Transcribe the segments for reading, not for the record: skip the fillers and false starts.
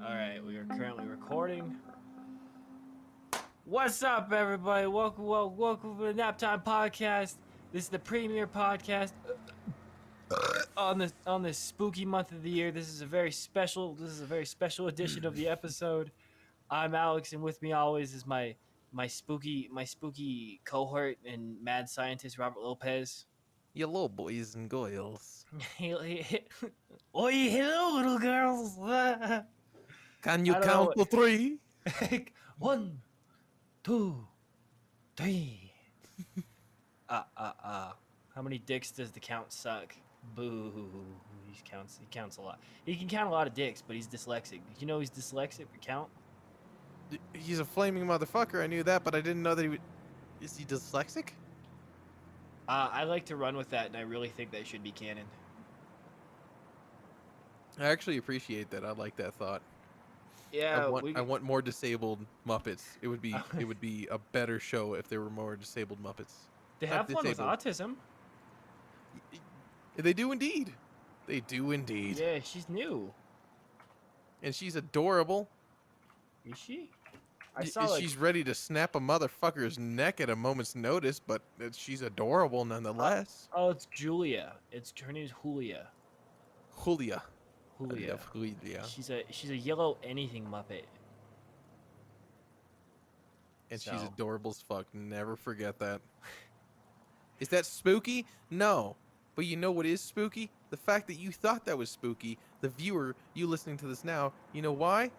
Alright, we are currently recording. What's up, everybody? Welcome to the Nap Time Podcast. This is the premiere podcast on this spooky month of the year. This is a very special edition of the episode. I'm Alex, and with me always is my spooky cohort and mad scientist Robert Lopez. Hello, boys and girls. Oi, hello, little girls. Can you I don't count know. to three? 1, 2, 3. How many dicks does the count suck? Boo. He counts a lot. He can count a lot of dicks, but he's dyslexic. Did you know he's dyslexic for count? He's a flaming motherfucker. I knew that, but I didn't know that he would. Is he dyslexic? I like to run with that, and I really think that should be canon. I actually appreciate that. I like that thought. Yeah, I want more disabled Muppets. It would be a better show if there were more disabled Muppets. they have one with autism. They do indeed. They do indeed. Yeah, she's new. And she's adorable. Is she? I saw She's ready to snap a motherfucker's neck at a moment's notice, but she's adorable nonetheless. Oh, it's Julia. Her name's Julia. Julia. Julia. I love Julia. She's a yellow anything Muppet. And she's adorable as fuck. Never forget that. Is that spooky? No. But you know what is spooky? The fact that you thought that was spooky. The viewer, you listening to this now, you know why?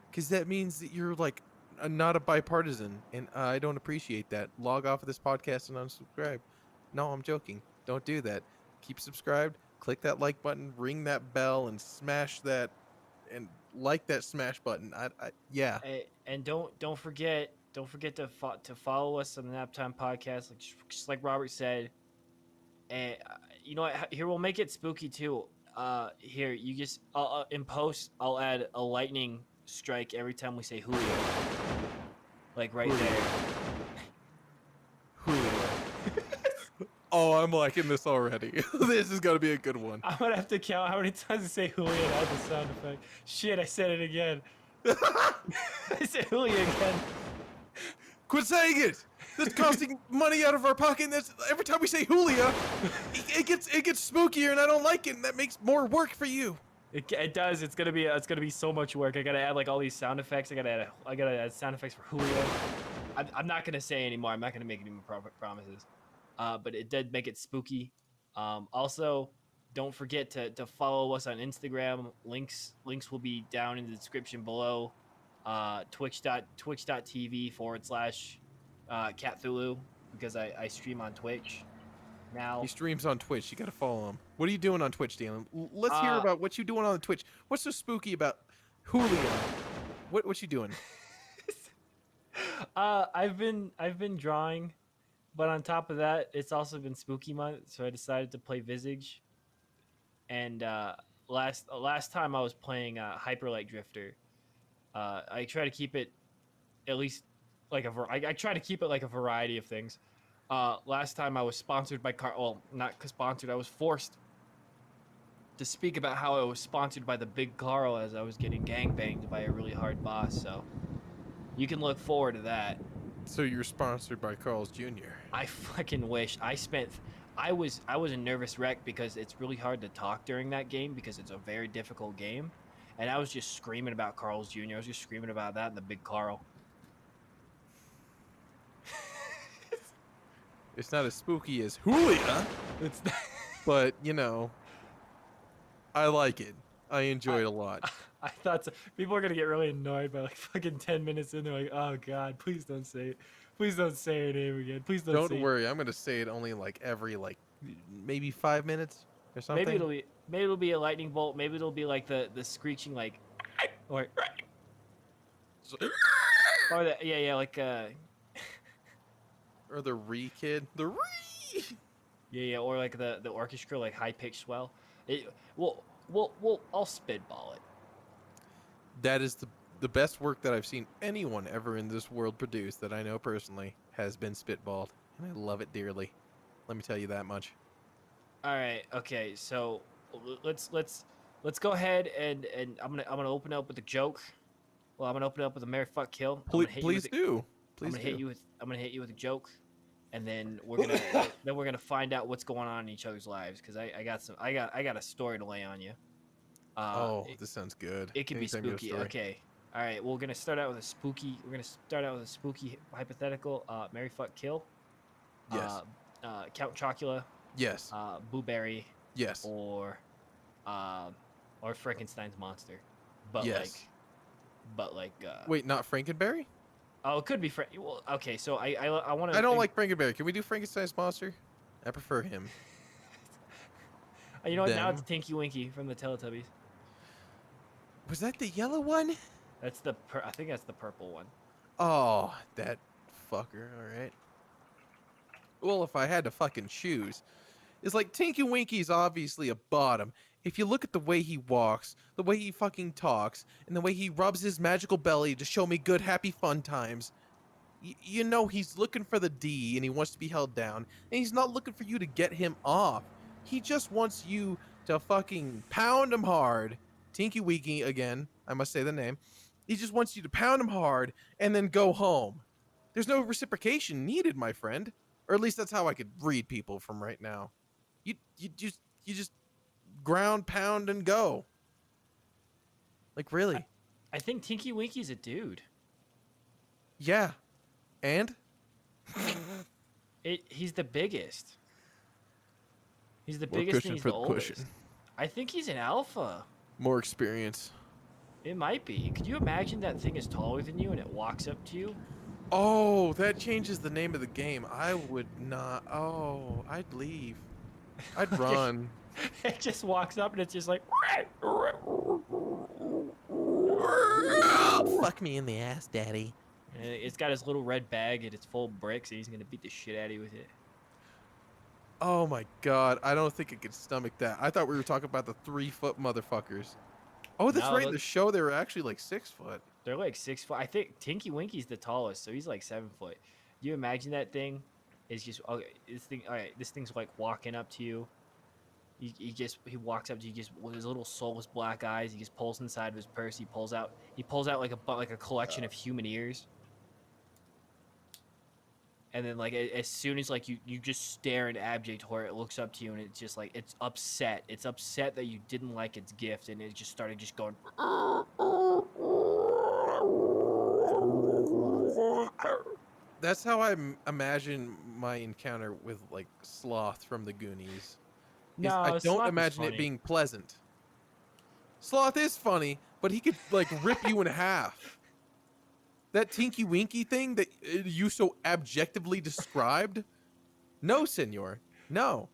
Because that means that you're like not a bipartisan. And I don't appreciate that. Log off of this podcast and unsubscribe. No, I'm joking. Don't do that. Keep subscribed. Click that like button. Ring that bell and smash that. And like that smash button. Yeah. And don't forget to follow us on the Naptime Podcast, just like Robert said. And you know what? Here, we'll make it spooky too. Here, you just in post, I'll add a lightning strike every time we say Julio, like right there. Julio. Oh, I'm liking this already. This is gonna be a good one. I'm gonna have to count how many times I say Julio and add the sound effect. Shit, I said it again. I said Julio again. Quit saying it. That's costing money out of our pocket. That's every time we say Julia, it gets spookier, and I don't like it. And that makes more work for you. It does. It's gonna be so much work. I gotta add like all these sound effects. I gotta add sound effects for Julio. I'm not gonna say anymore. I'm not gonna make any more promises. But it did make it spooky. Also, don't forget to follow us on Instagram. Links will be down in the description below. Twitch.tv/Catthulu, because I stream on Twitch now. He streams on Twitch. You gotta follow him. What are you doing on Twitch, Dan? Let's hear about what you doing on Twitch. What's so spooky about Julio? What you doing? I've been drawing, but on top of that, it's also been spooky month, so I decided to play Visage. And last time I was playing Hyperlight Drifter. I try to keep it at least like I try to keep it like a variety of things. Last time I was sponsored by not sponsored. I was forced to speak about how I was sponsored by the Big Carl as I was getting gangbanged by a really hard boss. So you can look forward to that. So you're sponsored by Carl's Jr. I fucking wish. I was a nervous wreck because it's really hard to talk during that game because it's a very difficult game. And I was just screaming about Carl's Jr. I was just screaming about that and the Big Carl. It's not as spooky as Julia. It's but, you know, I like it. I enjoy it a lot. I thought so. People are going to get really annoyed by like fucking 10 minutes in. They're like, oh, God, please don't say it. Please don't say her name again. Please don't say it. Don't worry. I'm going to say it only like every maybe 5 minutes or something. Maybe it'll be a lightning bolt. Maybe it'll be like the screeching like or like or the re kid. The re. Yeah, or like the orchestra like high pitched swell. I'll spitball it. That is the best work that I've seen anyone ever in this world produce that I know personally has been spitballed. and I love it dearly. Let me tell you that much. All right. Okay. So let's go ahead and I'm gonna open up with a joke. Well, I'm gonna open up with a Mary fuck kill. Please do. Please do. I'm gonna hit you with a joke, and then we're gonna find out what's going on in each other's lives because I got a story to lay on you. Oh, this sounds good. It can be Anytime you have a spooky. story. Okay. All right. We're gonna start out with a spooky. We're gonna start out with a spooky hypothetical. Mary fuck kill. Yes. Count Chocula. Yes. Blueberry. Yes. Or Frankenstein's monster. But yes. Wait, not Frankenberry? Oh, it could be well, okay, so I want to. I don't like Frankenberry. Can we do Frankenstein's monster? I prefer him. You know what? Now it's Tinky Winky from the Teletubbies. Was that the yellow one? That's I think that's the purple one. Oh, that fucker. All right. Well, if I had to fucking choose, it's like Tinky Winky's obviously a bottom. If you look at the way he walks, the way he fucking talks, and the way he rubs his magical belly to show me good, happy, fun times, you know he's looking for the D and he wants to be held down. And he's not looking for you to get him off. He just wants you to fucking pound him hard. Tinky Winky, again, I must say the name. He just wants you to pound him hard and then go home. There's no reciprocation needed, my friend. Or at least that's how I could read people from right now. You just ground, pound, and go. Like, really? I think Tinky Winky's a dude. Yeah. And? He's the biggest. He's the biggest and he's the oldest. I think he's an alpha. More experience. It might be. Could you imagine that thing is taller than you and it walks up to you? Oh, that changes the name of the game. I would not. Oh, I'd leave. I'd run. It just walks up and it's just like. Fuck me in the ass, daddy. And it's got his little red bag and it's full of bricks and he's gonna beat the shit out of you with it. Oh my god, I don't think I could stomach that. I thought we were talking about the 3-foot motherfuckers. Oh, that's right. In the show, they were actually like 6 foot. They're like 6 foot. I think Tinky Winky's the tallest, so he's like 7 foot. You imagine that thing is just okay. This thing, all right. This thing's like walking up to you. He walks up to you just with his little soulless black eyes. He just pulls inside of his purse. He pulls out like a collection of human ears. And then like as soon as like you just stare in abject horror, it looks up to you and it's just like it's upset. It's upset that you didn't like its gift and it just started just going. That's how I imagine my encounter with like Sloth from the Goonies. No, I don't imagine it being pleasant. Sloth is funny, but he could like rip you in half. That Tinky Winky thing that you so abjectively described? No, senor. No.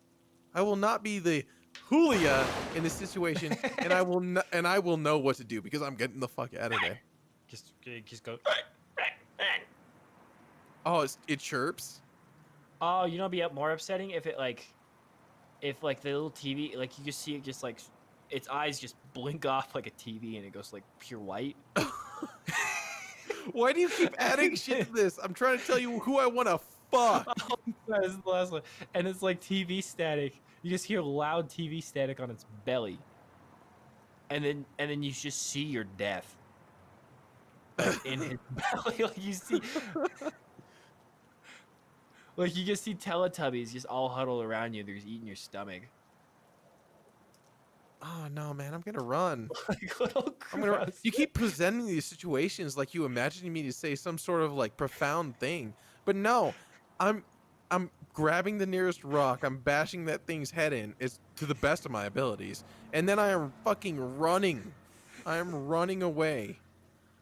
I will not be the Julia in this situation, and I will know what to do because I'm getting the fuck out of there. Just go. Oh, it chirps? Oh, you know, it'd be more upsetting if the little TV, like you just see it just like its eyes just blink off like a TV and it goes like pure white. Why do you keep adding shit to this? I'm trying to tell you who I want to fuck. Oh, that is the last one. And it's like TV static. You just hear loud TV static on its belly. And then you just see your death. Like, in his belly. Like you see like you just see Teletubbies just all huddled around you. They're just eating your stomach. Oh no, man! I'm gonna run. Like little gross. You keep presenting these situations like you imagining me to say some sort of like profound thing, but no, I'm grabbing the nearest rock. I'm bashing that thing's head in. It's to the best of my abilities, and then I am fucking running. I am running away.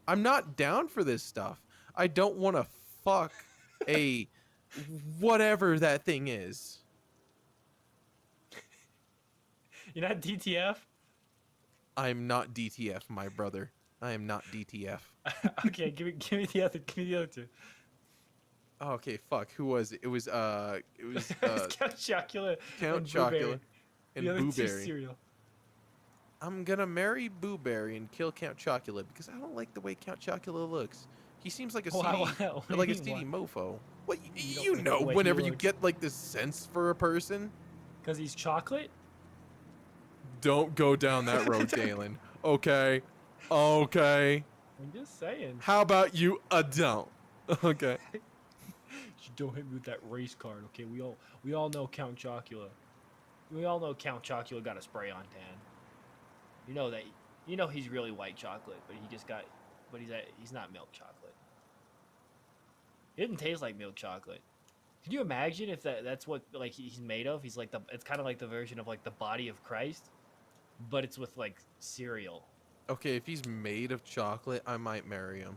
I'm not down for this stuff. I don't want to fuck a whatever that thing is. You're not DTF? I'm not DTF, my brother. I am not DTF. Okay, give me the other two. Oh, okay, fuck. Who was it? It was Count Chocula. Count Chocula and Booberry. Cereal. I'm gonna marry Booberry and kill Count Chocula because I don't like the way Count Chocula looks. He seems like a Why- seedy, what do like you a mean, seedy why? mofo. What You don't you like know? the way he Whenever you looks? get like the sense for a person, Because he's chocolate? don't go down that road, Dalen. Okay, okay. I'm just saying. How about you don't? Okay. You don't hit me with that race card, okay? We all know Count Chocula. We all know Count Chocula got a spray on tan. You know that. You know he's really white chocolate, but he just got. But he's not milk chocolate. It didn't taste like milk chocolate. Can you imagine if that's what like he's made of? He's like it's kind of like the version of like the body of Christ, but it's with like cereal. Okay, if he's made of chocolate, I might marry him.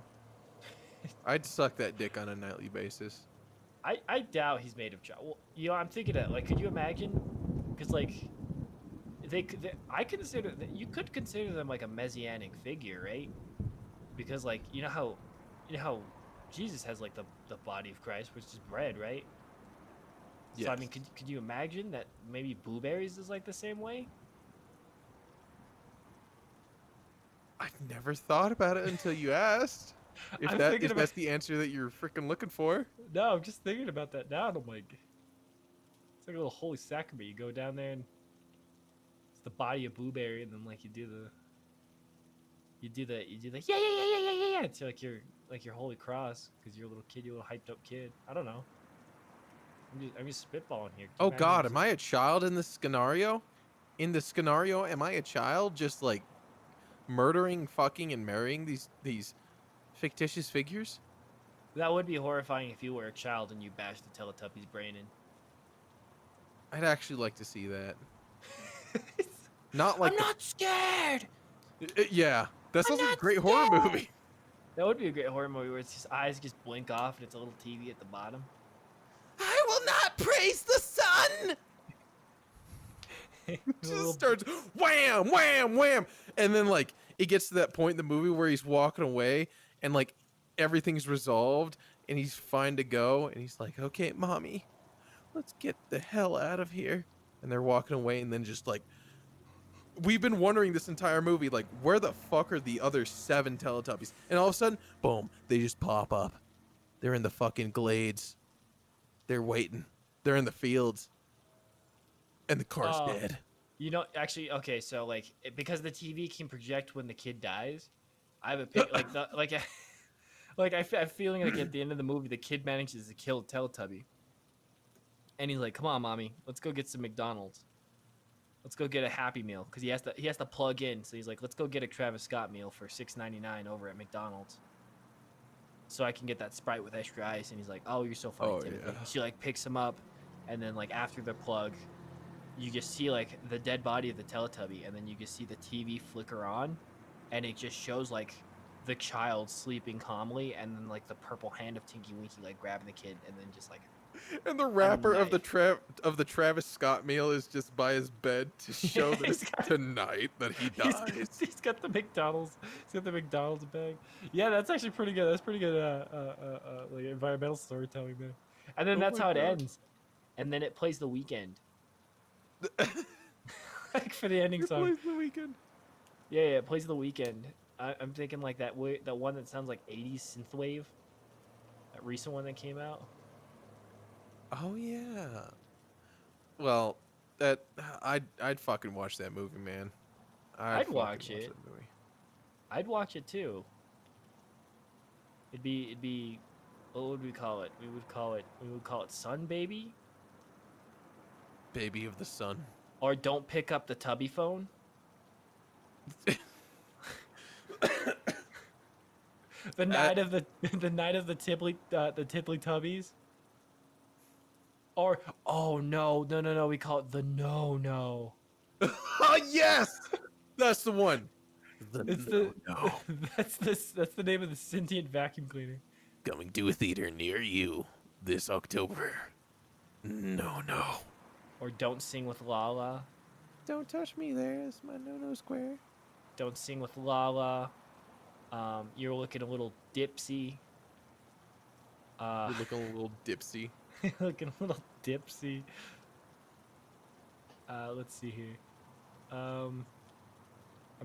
I'd suck that dick on a nightly basis. I doubt he's made of chocolate. Well, you know, I'm thinking that like, could you imagine? Because like, I consider that you could consider them like a messianic figure, right? Because like, you know how Jesus has like the body of Christ, which is bread, right? Yes. So I mean, could you imagine that maybe blueberries is like the same way? I've never thought about it until you asked. I'm thinking If about that's the answer that you're freaking looking for. no, I'm just thinking about that now, and I'm like, it's like a little holy sacrament. You go down there and it's the body of blueberry, and then like you do the yeah. It's like your holy cross because you're a little kid, you're a little hyped up kid. I don't know. I'm just spitballing here. Oh God, am I a child in this scenario? In the scenario, am I a child just like murdering, fucking, and marrying these fictitious figures? That would be horrifying if you were a child and you bashed the Teletubby's brain in. I'd actually like to see that. Not like I'm not scared. yeah, that I'm sounds like a not great horror scared. movie. That would be a great horror movie where his eyes just blink off and it's a little TV at the bottom. I will not praise the sun. Just starts wham, wham, wham, and then like it gets to that point in the movie where he's walking away and like everything's resolved and he's fine to go and he's like, okay, mommy, let's get the hell out of here. And they're walking away and then just like we've been wondering this entire movie, like where the fuck are the other 7 Teletubbies? And all of a sudden, boom, they just pop up. They're in the fucking glades. They're waiting. They're in the fields. And the car's dead. You know, actually, okay, so like because the TV can project when the kid dies, I have a pic like the like like I'm feeling like at the end of the movie the kid manages to kill Teletubby, and he's like, "Come on, mommy, let's go get some McDonald's. Let's go get a Happy Meal," because he has to plug in. So he's like, "Let's go get a Travis Scott meal for $6.99 over at McDonald's." So I can get that Sprite with extra ice, and he's like, "Oh, you're so funny, Oh, Timothy." yeah. She like picks him up, and then like after the plug, you just see like the dead body of the Teletubby, and then you just see the TV flicker on, and it just shows like the child sleeping calmly, and then like the purple hand of Tinky Winky like grabbing the kid, and then just like And the wrapper of knife. the Travis Scott meal is just by his bed to show that He's it's got- tonight that he dies. he's got the McDonald's. He's got the McDonald's bag. Yeah, that's actually pretty good. That's pretty good. Like environmental storytelling there. And then Oh that's my how it God. ends. And then it plays The Weeknd. Like for the ending It song. plays The Weeknd. Yeah, it plays The Weeknd. I'm thinking like that one that sounds like 80s synthwave. That recent one that came out. Oh yeah. Well, that I'd fucking watch that movie, man. I'd fucking watch it. that movie. I'd watch it too. It'd be what would we call it? We would call it Sun Baby, Baby of the Sun. or Don't Pick Up the Tubby Phone. The night of the Tiddly Tubbies. Or oh no, we call it the no. Oh yes, that's the one. It's that's the name of the sentient vacuum cleaner. Coming to a theater near you this October. No. Or Don't Sing with Lala. Don't touch me there. It's my no square. Don't Sing with Lala. You're looking a little dipsy. You're looking a little dipsy. Looking a little dipsy. Let's see here. I'm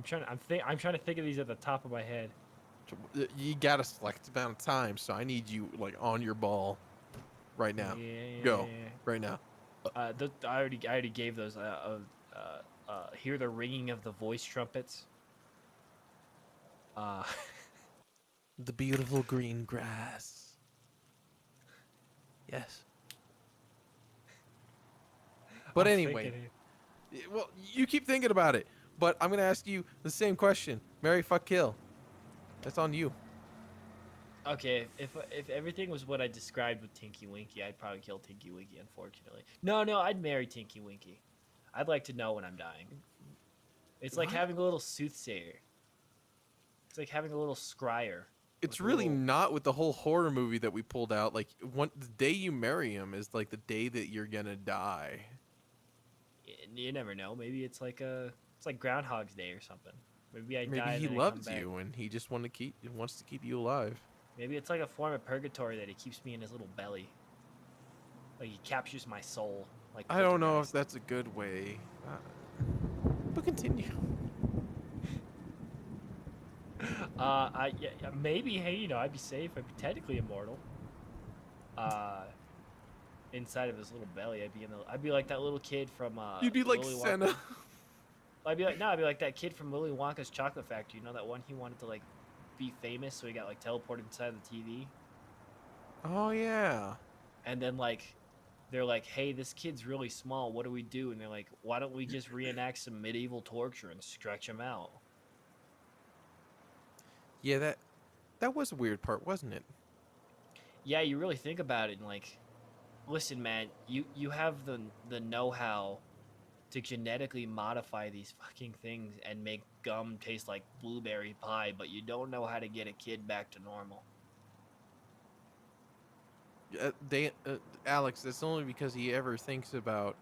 trying to think of these at the top of my head. You got a select amount of time, so I need you like on your ball right now. Go Yeah. right now. I already gave those. Hear the ringing of the voice trumpets. Uh, The beautiful green grass. Yes. But I'm anyway, thinking. well, you keep thinking about it, but I'm gonna ask you the same question. Marry, fuck, kill. That's on you. Okay, if everything was what I described with Tinky Winky, I'd probably kill Tinky Winky. Unfortunately, no, I'd marry Tinky Winky. I'd like to know when I'm dying. It's like What? having a little soothsayer. It's like having a little scryer It's with a really little. not with the whole horror movie that we pulled out. Like, the day you marry him is like the day that you're gonna die. You never know. Maybe it's like Groundhog's Day or something. Maybe I Maybe die and he then I come loves back. you and he just wants to keep you alive. Maybe it's like a form of purgatory that he keeps me in his little belly. Like he captures my soul, like I don't know if poltergeist. that's a good way. But continue. Maybe. Hey, I'd be safe. I'd be technically immortal. Uh, inside of his little belly, I'd be like that little kid from You'd be like Willy Wonka. Senna. I'd be like that kid from Willy Wonka's Chocolate Factory. You know that one he wanted to like be famous, so he got like teleported inside the TV, Oh yeah. and then like they're like, "Hey, this kid's really small. What do we do?" And they're like, "Why don't we just reenact some medieval torture and stretch him out?" Yeah, that was a weird part, wasn't it? Yeah, you really think about it, and like, listen, man, you have the know-how to genetically modify these fucking things and make gum taste like blueberry pie, but you don't know how to get a kid back to normal. Alex, that's only because he ever thinks about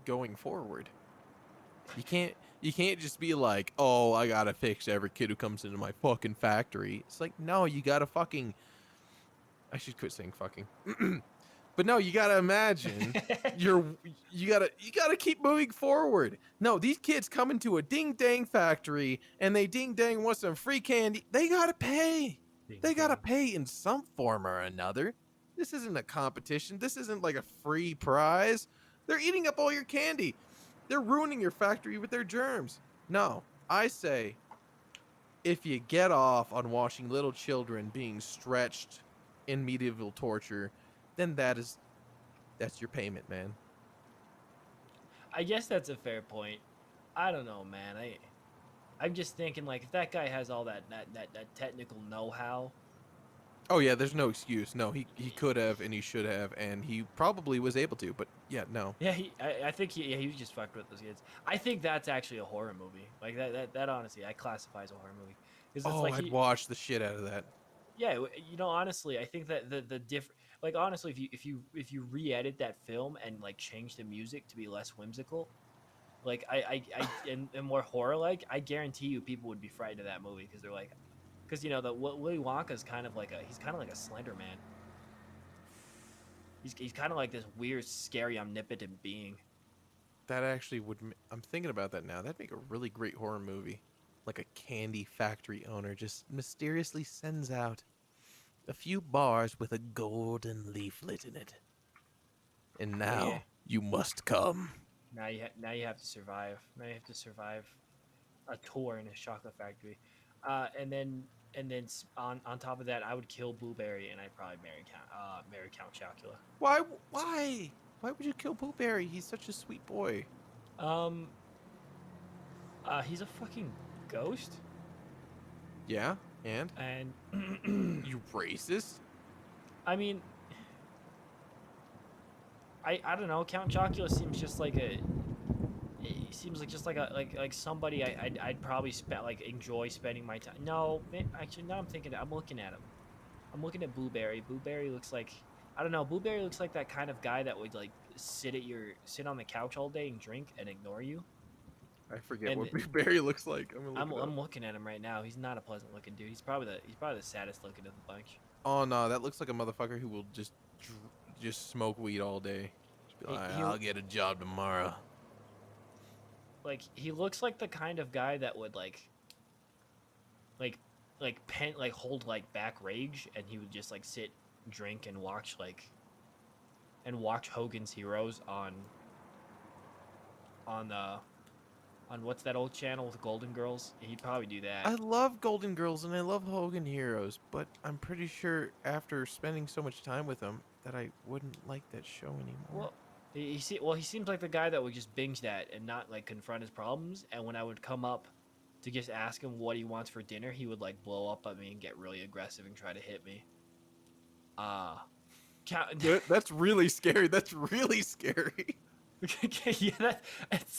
going forward. You can't just be like, "Oh, I got to fix every kid who comes into my fucking factory." It's like, "No, you got to fucking I should quit saying fucking." But no, you got to imagine you got to keep moving forward. No, these kids come into a ding dang factory and they ding dang want some free candy. They got to pay. Ding They got to ding. pay in some form or another. This isn't a competition. This isn't like a free prize. They're eating up all your candy. They're ruining your factory with their germs. No, I say if you get off on watching little children being stretched in medieval torture, then that's your payment, man. I guess that's a fair point. I don't know, man. I'm just thinking like if that guy has all that technical know-how. Oh yeah, there's no excuse. No, he could have and he should have and he probably was able to, but yeah, no. Yeah, I think he was just fucked with those kids. I think that's actually a horror movie. Like that honestly, I classify as a horror movie because it's Oh, like I'd watch the shit out of that. yeah, honestly, I think that the different, like honestly, if you re-edit that film and like change the music to be less whimsical, like and more horror like, I guarantee you people would be frightened of that movie because they're like, because the Willy Wonka's kind of like he's kind of like a Slender Man. He's kind of like this weird, scary, omnipotent being. That actually I'm thinking about that now. That'd make a really great horror movie. Like a candy factory owner just mysteriously sends out a few bars with a golden leaflet in it. And But yeah, now you must come. now you have to survive. Now you have to survive a tour in a chocolate factory, and then on top of that, I would kill Blueberry and I'd probably marry Count Chocula. Why? Why? Why would you kill Blueberry? He's such a sweet boy. Um, he's a fucking ghost, Yeah, and and you racist? I mean, I don't know. Count Chocula seems just like a. He seems like just like a like somebody I'd probably enjoy spending my time. No, actually, now I'm looking at him. I'm looking at Blueberry. Blueberry looks like I don't know. Blueberry looks like that kind of guy that would like sit on the couch all day and drink and ignore you. I forget And what Blueberry looks like. I'm gonna look it up. I'm looking at him right now. He's not a pleasant looking dude. He's probably the saddest looking of the bunch. Oh no, that looks like a motherfucker who will just smoke weed all day. Just be like, He I'll get a job tomorrow. like he looks like the kind of guy that would like hold like back rage, and he would just like sit, drink, and watch Hogan's Heroes on on what's that old channel with Golden Girls? He'd probably do that. I love Golden Girls and I love Hogan Heroes, but I'm pretty sure after spending so much time with him that I wouldn't like that show anymore. Well, he seems like the guy that would just binge that and not like confront his problems. And when I would come up to just ask him what he wants for dinner, he would like blow up at me and get really aggressive and try to hit me. That's really scary. That's really scary. Yeah,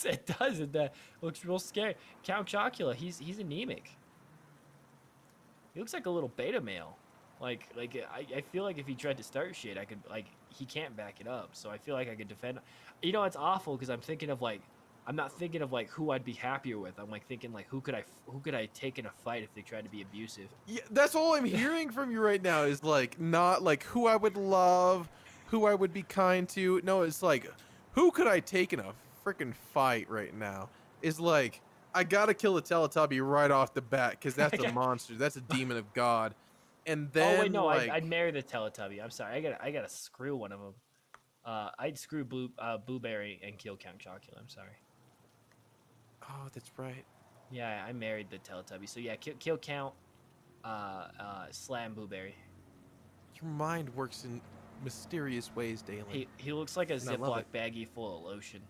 it does. That looks real scary. Count Chocula, he's anemic. He looks like a little beta male. I feel like if he tried to start shit, I could he can't back it up. So I feel like I could defend. You know, it's awful because I'm not thinking of like who I'd be happier with. I'm like thinking like who could I take in a fight if they tried to be abusive. Yeah, that's all I'm hearing from you right now is like not like who I would love, who I would be kind to. No, it's like who could I take in a freaking fight right now? Is like I gotta kill a Teletubby right off the bat because that's a monster. That's a demon of God. And then oh wait, no, like, I'd marry the Teletubby. I'm sorry, I gotta screw one of them. I'd screw Blueberry and kill Count Chocula. I'm sorry. oh, that's right. Yeah, I married the Teletubby. So yeah, kill Count, slam Blueberry. Your mind works in mysterious ways, Dalen. He looks like a And I love Ziploc it. baggie full of lotion.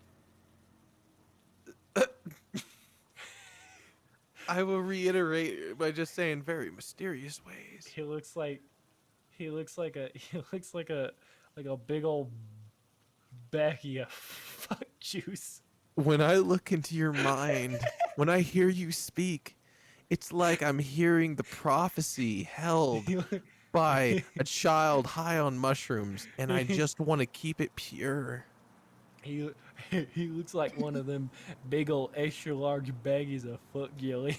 I will reiterate by just saying very mysterious ways. He looks like he looks like a big old baggie of fuck juice. When I look into your mind, when I hear you speak, it's like I'm hearing the prophecy held He look- by a child high on mushrooms, and I just want to keep it pure. he he looks like one of them big old extra large baggies of fuck jelly.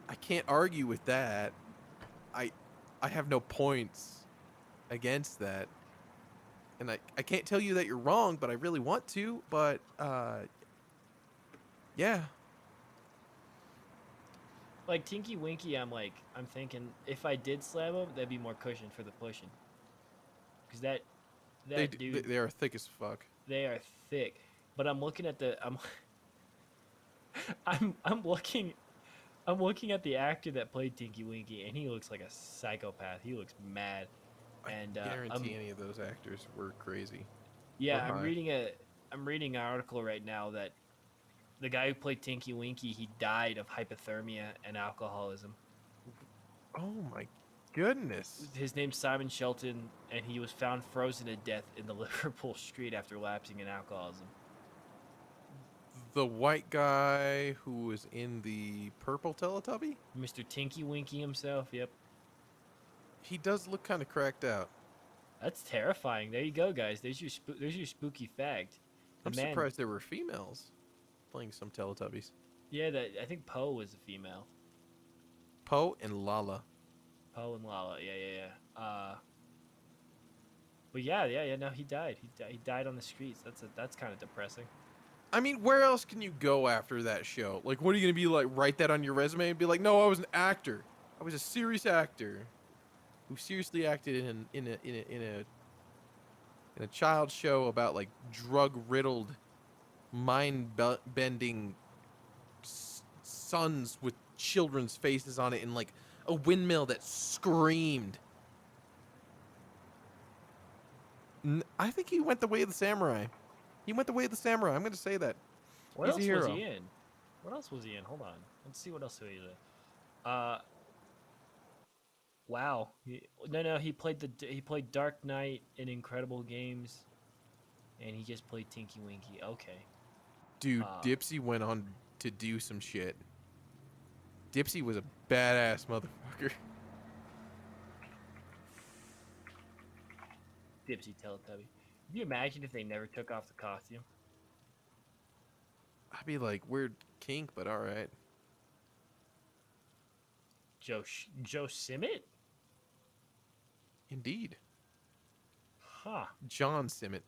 I can't argue with that. I have no points against that. And I can't tell you that you're wrong, but I really want to, but yeah. Like Tinky Winky, I'm thinking if I did slam him, that'd be more cushion for the pushing. Cause dude, They are thick as fuck. they are thick. But I'm looking at I'm looking at the actor that played Tinky Winky, and he looks like a psychopath. He looks mad. And I guarantee any of those actors were crazy. yeah, Or high. I'm reading an article right now that the guy who played Tinky Winky, he died of hypothermia and alcoholism. Oh my goodness. His name's Simon Shelton, and he was found frozen to death in the Liverpool street after lapsing in alcoholism. The white guy who was in the purple Teletubby? Mr. Tinky Winky himself, yep. He does look kind of cracked out. That's terrifying. There you go, guys. There's your spooky fact. I'm surprised there were females playing some Teletubbies. Yeah, I think Poe was a female. Poe and Lala. Poe and Lala, yeah. But yeah. No, he died. He died on the streets. That's kind of depressing. I mean, where else can you go after that show? Like, what are you gonna be like? Write that on your resume and be like, "No, I was an actor. I was a serious actor who seriously acted in a child show about like drug-riddled, mind-bending suns with children's faces on it, and like a windmill that screamed." I think he went the way of the samurai. He went the way of the samurai. I'm going to say that. What He's else a was hero. he in? What else was he in? Hold on. Let's see what else he was in. Wow. He played Dark Knight in Incredible Games, and he just played Tinky Winky. Okay. Dude, Dipsy went on to do some shit. Dipsy was a badass motherfucker. Dipsy Teletubby. Can you imagine if they never took off the costume? I'd be like, weird kink, but all right. Joe Simmet? Indeed. Huh. John Simmet.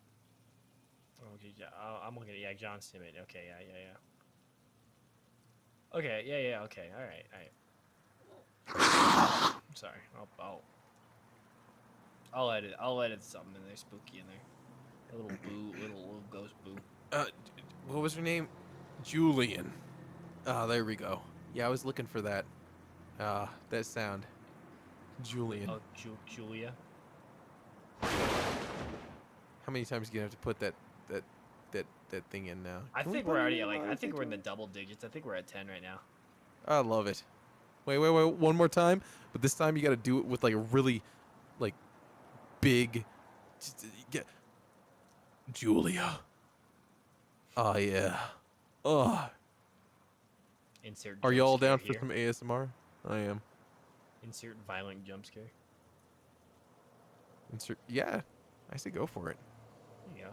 Okay, I'm looking at John Simmett. Okay, yeah. Okay, yeah. Okay, all right. I'm sorry. I'll edit something in there, spooky in there. A little boo, little ghost boo. Uh, what was her name? Julian. Ah, there we go. Yeah, I was looking for that. That sound. Julian. Oh, Julia. How many times are you gonna have to put that thing in now? I Can we think put we're it already in at I honestly, think we're in the Julian? double digits. I think we're at 10 right now. I love it. Wait, one more time. But this time you gotta do it with like a really, like, big. Get Julia. Oh yeah. Oh. Insert Are jump y'all scare down for here. some ASMR? I am. Insert violent jump scare. Insert. Yeah. I say go for it. There you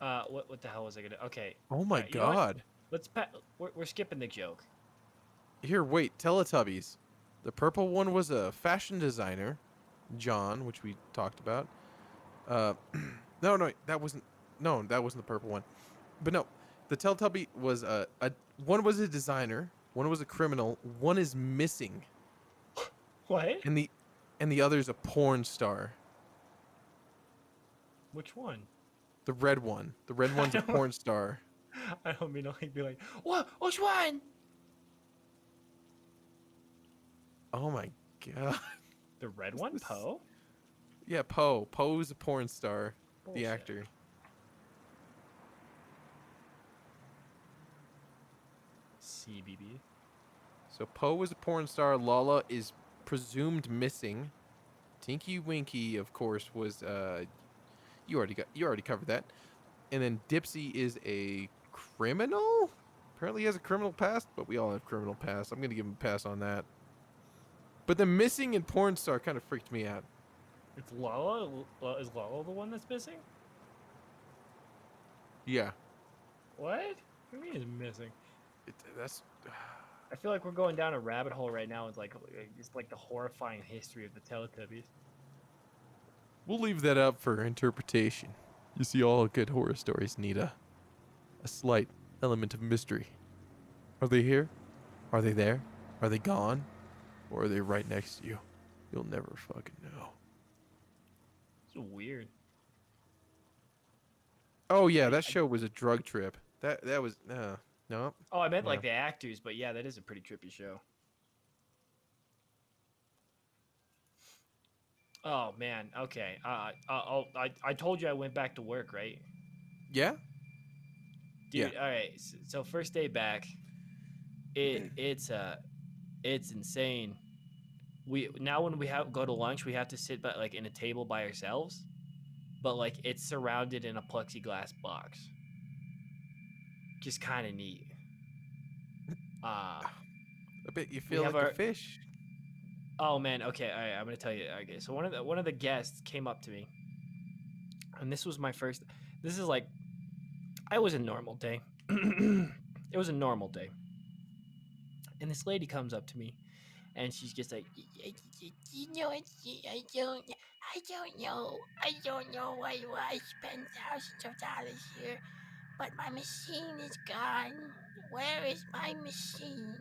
go. What the hell was I gonna? Okay. Oh All my right. You know what? god. We're skipping the joke. Here, wait. Teletubbies. The purple one was a fashion designer, John, which we talked about. Uh, no, that wasn't. No, that wasn't the purple one. But no, the Teletubby was a one was a designer, one was a criminal, one is missing, What? and the other's a porn star. Which one? The red one. The red I one's a don't. porn star. I don't mean to like be like, what? Which one? Oh my god. The red one, This- Poe. Yeah, Poe. Poe's a porn star. The Bullshit. actor. CBB. So Poe was a porn star. Lala is presumed missing. Tinky Winky, of course, was you already covered that. And then Dipsy is a criminal. Apparently, he has a criminal past, but we all have criminal past. I'm gonna give him a pass on that. But the missing and porn star kind of freaked me out. It's Lala. Is Lala the one that's missing? Yeah, What? What do you mean is missing? that's I feel like we're going down a rabbit hole right now with like just like the horrifying history of the Teletubbies. we'll leave that up for interpretation. You see, all good horror stories need a slight element of mystery. Are they here? Are they there? Are they gone? Or are they right next to you? You'll never fucking know. It's weird. Oh yeah, that show was a drug trip. That was no. Oh, I meant Yeah. like the actors, but yeah, that is a pretty trippy show. Oh man. Okay. I told you I went back to work, right? Yeah? Dude. All right. So first day back, it's insane. We now when we go to lunch, we have to sit by like in a table by ourselves, but like it's surrounded in a plexiglass box. Just kind of neat. I bet you We feel have like a our fish. Oh man, okay, all right, I'm gonna tell you. Okay, so one of the guests came up to me, and this was my first. This is like, it was a normal day. It was a normal day, and this lady comes up to me, and she's just like, you know, I don't know why I spend thousands of dollars here, but my machine is gone. Where is my machine?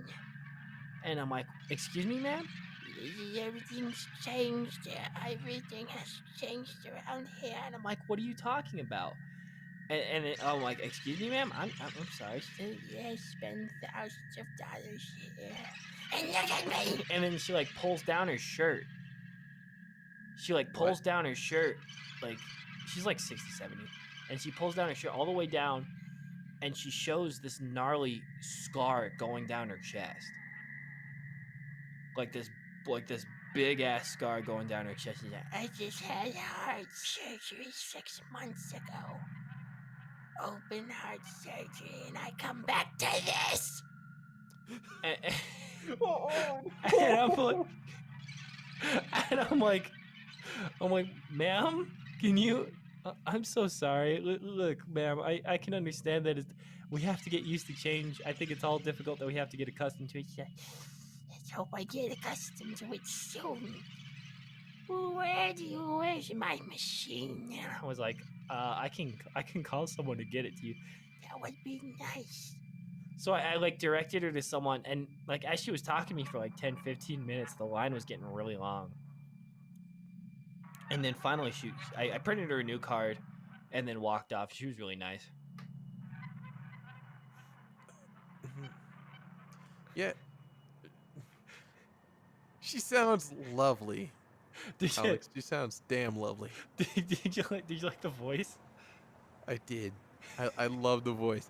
And I'm like, excuse me, ma'am? Everything's changed. Everything has changed around here. And I'm like, what are you talking about? I'm like, excuse me, ma'am? I'm sorry. She said, yeah, I spend thousands of dollars here. And look at me! And then she like pulls down her shirt. She like pulls down her shirt. Like, she's like 60, 70. And she pulls down her shirt all the way down. And she shows this gnarly scar going down her chest. Like this big ass scar going down her chest. She's like, I just had heart surgery 6 months ago. Open heart surgery, and I come back to this. And, and I'm like, I'm like, ma'am, can you? I'm so sorry. Look, ma'am, I can understand that we have to get used to change. I think it's all difficult that we have to get accustomed to it. Let's hope I get accustomed to it soon. Where's my machine? I was like, I can call someone to get it to you. That would be nice. So I like directed her to someone, and like as she was talking to me for like 10-15 minutes, the line was getting really long. And then finally I printed her a new card and then walked off. She was really nice. Yeah. She sounds lovely. Alex, she sounds damn lovely. Did you like the voice? I did. I love the voice.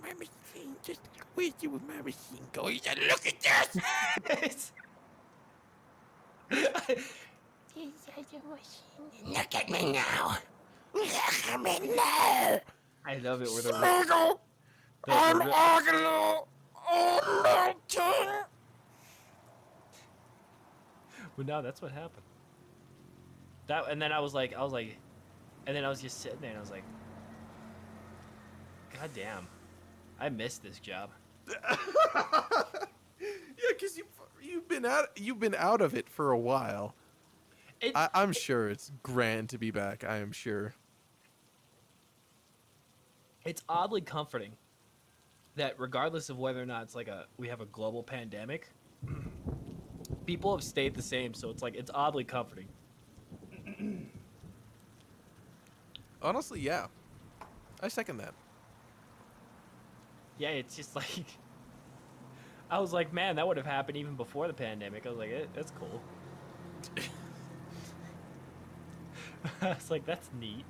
My machine, just where's you with my machine going? Look at this! Look at me now. Look at me now. I love it where the I'm ugly. Oh, no, well, no, that's what happened. And then I was like, and then I was just sitting there, and I was like, God damn, I missed this job. Yeah, because you've been out of it for a while. I'm sure it's grand to be back. I am sure. It's oddly comforting that regardless of whether or not it's like we have a global pandemic, people have stayed the same. So it's like it's oddly comforting. Honestly, yeah, I second that. Yeah, it's just like I was like, man, that would have happened even before the pandemic. I was like, that's cool. I was like, that's neat.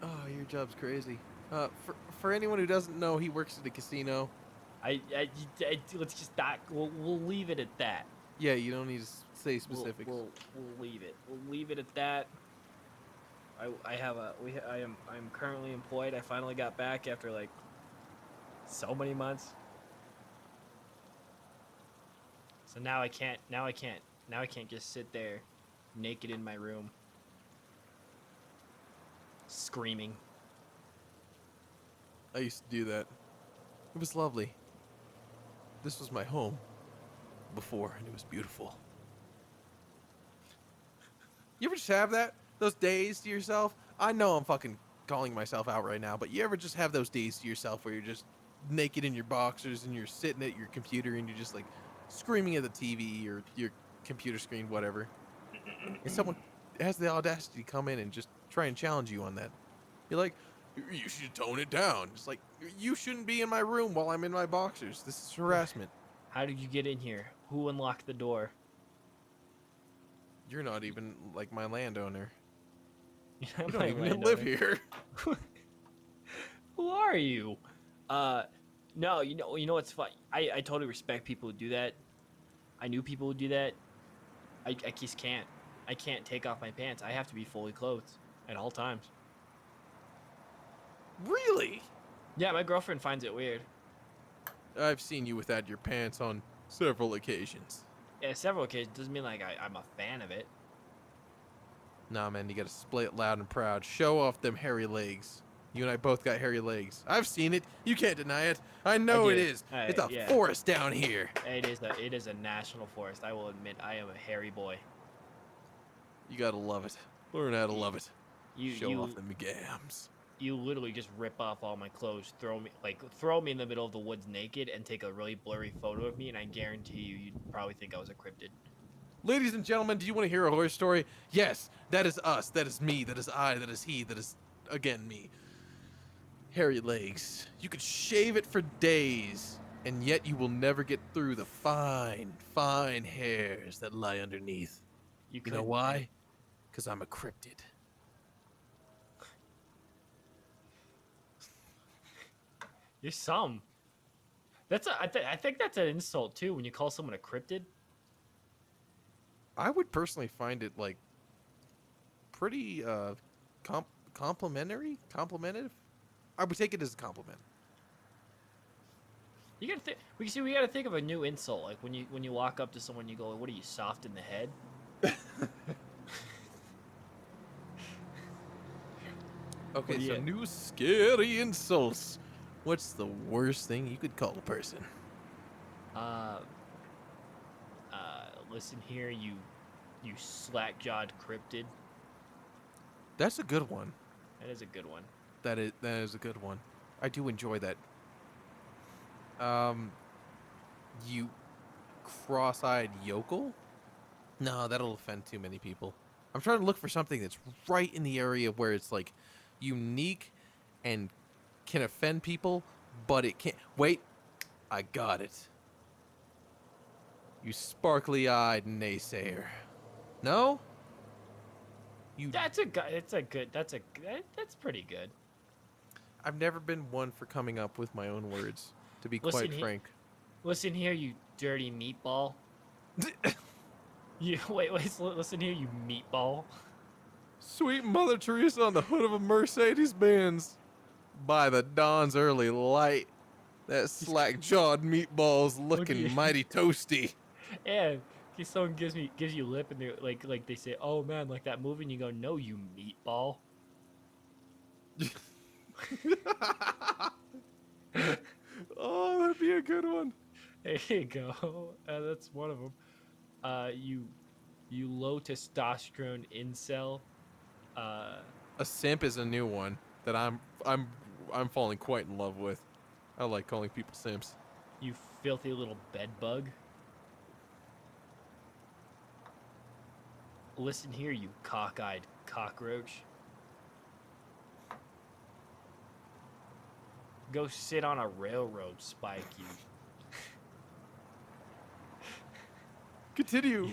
Oh, your job's crazy. For anyone who doesn't know, he works at a casino. Let's just not. We'll leave it at that. Yeah, you don't need to say specifics. We'll leave it. We'll leave it at that. I'm currently employed. I finally got back after like so many months. So now I can't just sit there naked in my room screaming. I used to do that. It was lovely. This was my home before, and it was beautiful. You ever just have that? Those days to yourself? I know I'm fucking calling myself out right now, but you ever just have those days to yourself where you're just naked in your boxers and you're sitting at your computer and you're just like screaming at the TV or your computer screen, whatever, and someone has the audacity to come in and just try and challenge you on that? You're like, you should tone it down. It's like, you shouldn't be in my room while I'm in my boxers. This is harassment. How did you get in here? Who unlocked the door? You're not even like my landowner. You don't even live here. Who are you? No, you know what's fun? I totally respect people who do that. I knew people who do that. I just can't. I can't take off my pants. I have to be fully clothed at all times. Really? Yeah, my girlfriend finds it weird. I've seen you without your pants on several occasions. Yeah, several occasions. Doesn't mean like I'm a fan of it. Nah, man, you gotta display it loud and proud. Show off them hairy legs. You and I both got hairy legs. I've seen it. You can't deny it. I know it is. It's a forest down here. It is a national forest. I will admit I am a hairy boy. You gotta love it. Learn how to love it. Show off them gams. You literally just rip off all my clothes, throw me in the middle of the woods naked, and take a really blurry photo of me, and I guarantee you'd probably think I was a cryptid. Ladies and gentlemen, do you want to hear a horror story? Yes, that is us. That is me. That is I. That is he. That is, again, me. Hairy legs. You could shave it for days, and yet you will never get through the fine, fine hairs that lie underneath. You know why? Because I'm a cryptid. You're some. I think that's an insult too when you call someone a cryptid. I would personally find it like pretty complimentary. I would take it as a compliment. You gotta think. We gotta think of a new insult. Like when you walk up to someone, you go, "What are you, soft in the head?" Okay, so new scary insults. What's the worst thing you could call a person? Listen here, you You slack-jawed cryptid. That's a good one. That is a good one. That is a good one. I do enjoy that. You cross-eyed yokel? No, that'll offend too many people. I'm trying to look for something that's right in the area where it's like unique and can offend people, but it can't. Wait, I got it. You sparkly-eyed naysayer. No? You. That's pretty good. I've never been one for coming up with my own words, to be Listen quite frank. Listen here, you dirty meatball. Listen here, you meatball. Sweet Mother Teresa on the hood of a Mercedes-Benz. By the dawn's early light. That slack-jawed meatball's looking mighty toasty. Yeah, if someone gives you lip and they like they say, "Oh man, like that movie," and you go, "No, you meatball." Oh, that'd be a good one. There you go. That's one of them. You low testosterone incel. A simp is a new one that I'm falling quite in love with. I like calling people simps. You filthy little bed bug. Listen here, you cockeyed cockroach. Go sit on a railroad spike, you. Continue.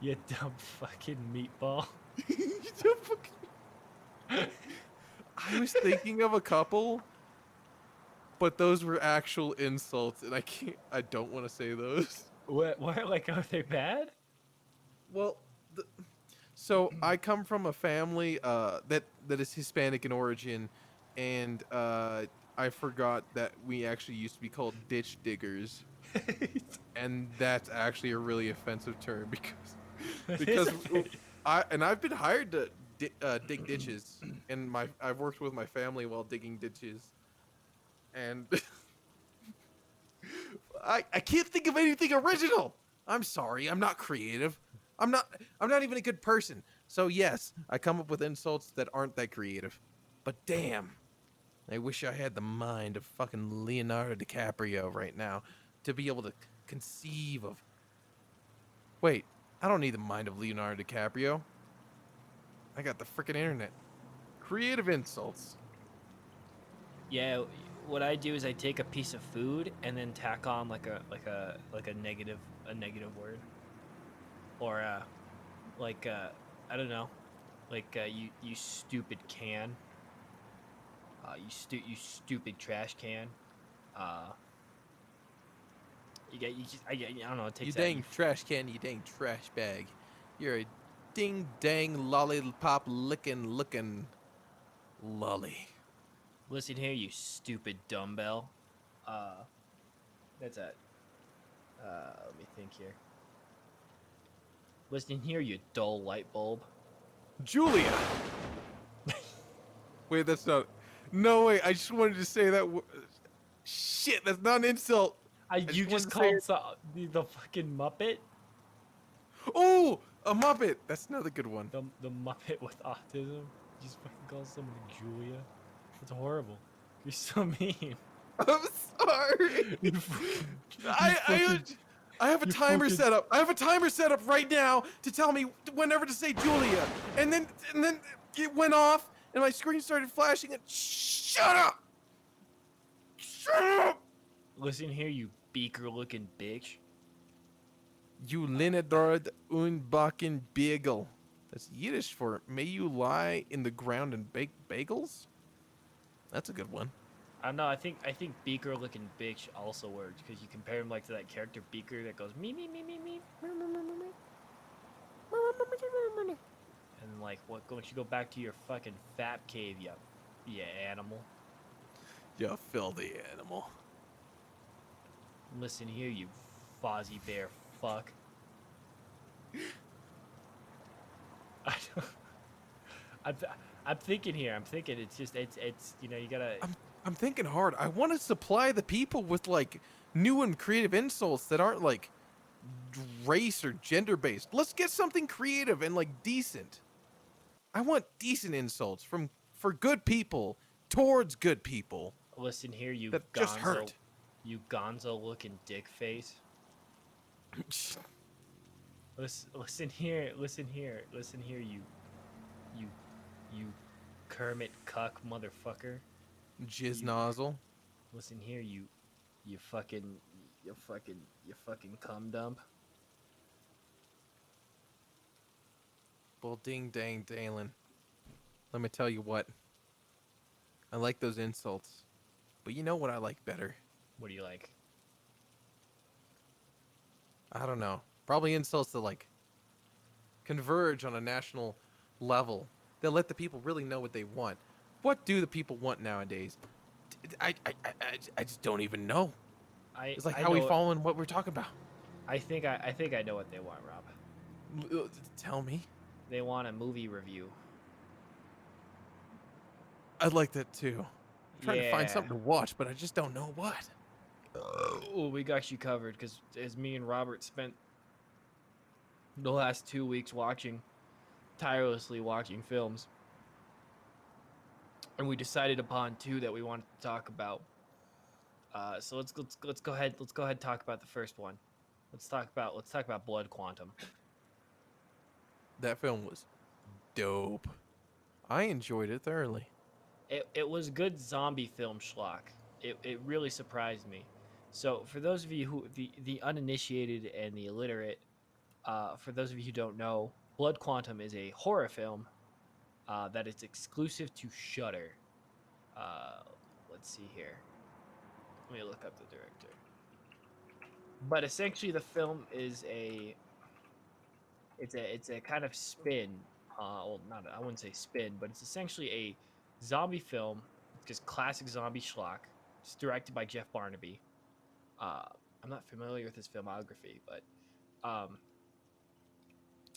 You dumb fucking meatball. You dumb fucking. I was thinking of a couple, but those were actual insults, and I don't want to say those. What? Why? Like, are they bad? Well, so I come from a family that is Hispanic in origin, and I forgot that we actually used to be called ditch diggers, and that's actually a really offensive term because I've been hired to dig ditches, and I've worked with my family while digging ditches, and I can't think of anything original. I'm sorry, I'm not creative. I'm not even a good person. So yes, I come up with insults that aren't that creative. But damn, I wish I had the mind of fucking Leonardo DiCaprio right now to be able to conceive of. Wait, I don't need the mind of Leonardo DiCaprio. I got the freaking internet. Creative insults. Yeah, what I do is I take a piece of food and then tack on like a negative word, or I don't know, you stupid can. You stupid trash can. I don't know. It takes You dang trash can. You dang trash bag. You're a ding dang lollipop licking looking lolly. Listen here, you stupid dumbbell. That's it. Let me think here. Listen here, you dull light bulb. Julia. Wait, that's not. No way. I just wanted to say that. Shit, that's not an insult. You just called the fucking Muppet. Oh, a Muppet. That's another good one. The Muppet with autism. You just fucking call someone Julia. It's horrible. You're so mean. I'm sorry. I have a timer set up. I have a timer set up right now to tell me whenever to say Julia, and then it went off, and my screen started flashing. And shut up! Shut up! Listen here, you beaker-looking bitch. You Leonard Unbacken Bagel. That's Yiddish for may you lie in the ground and bake bagels? That's a good one. I don't know. I think beaker-looking bitch also works because you compare him like to that character Beaker that goes me. And like, what? Don't you go back to your fucking fat cave, you animal? You filthy animal. Listen here, you Fozzie Bear fuck. I'm thinking here. I'm thinking it's you gotta. I'm thinking hard. I want to supply the people with like new and creative insults that aren't like race or gender based. Let's get something creative and like decent. I want decent insults for good people towards good people Listen here, that just hurt. you gonzo looking dick face. Listen here, you, you Kermit cuck motherfucker. Jizz You nozzle. listen here, you fucking, you fucking cum dump. Well, ding dang Dalen. Let me tell you what. I like those insults. But you know what I like better? What do you like? I don't know. Probably insults that like converge on a national level. They'll let the people really know what they want. What do the people want nowadays? I just don't even know. It's like I how we know. following what we're talking about. I think I know what they want, Rob. Tell me. They want a movie review. I'd like that too. I'm trying to find Yeah. something to watch, but I just don't know what. Oh, we got you covered because as me and Robert spent the last 2 weeks tirelessly watching films, and we decided upon two that we wanted to talk about. So let's go ahead and talk about the first one. Let's talk about Blood Quantum. That film was dope. I enjoyed it thoroughly. It was good zombie film schlock. It really surprised me. So for those of you who the uninitiated and the illiterate, for those of you who don't know, Blood Quantum is a horror film that is exclusive to Shudder. Let's see here. Let me look up the director. But essentially, the film is it's a kind of spin. Well, not I wouldn't say spin, but it's essentially a zombie film, just classic zombie schlock. It's directed by Jeff Barnaby. I'm not familiar with his filmography, but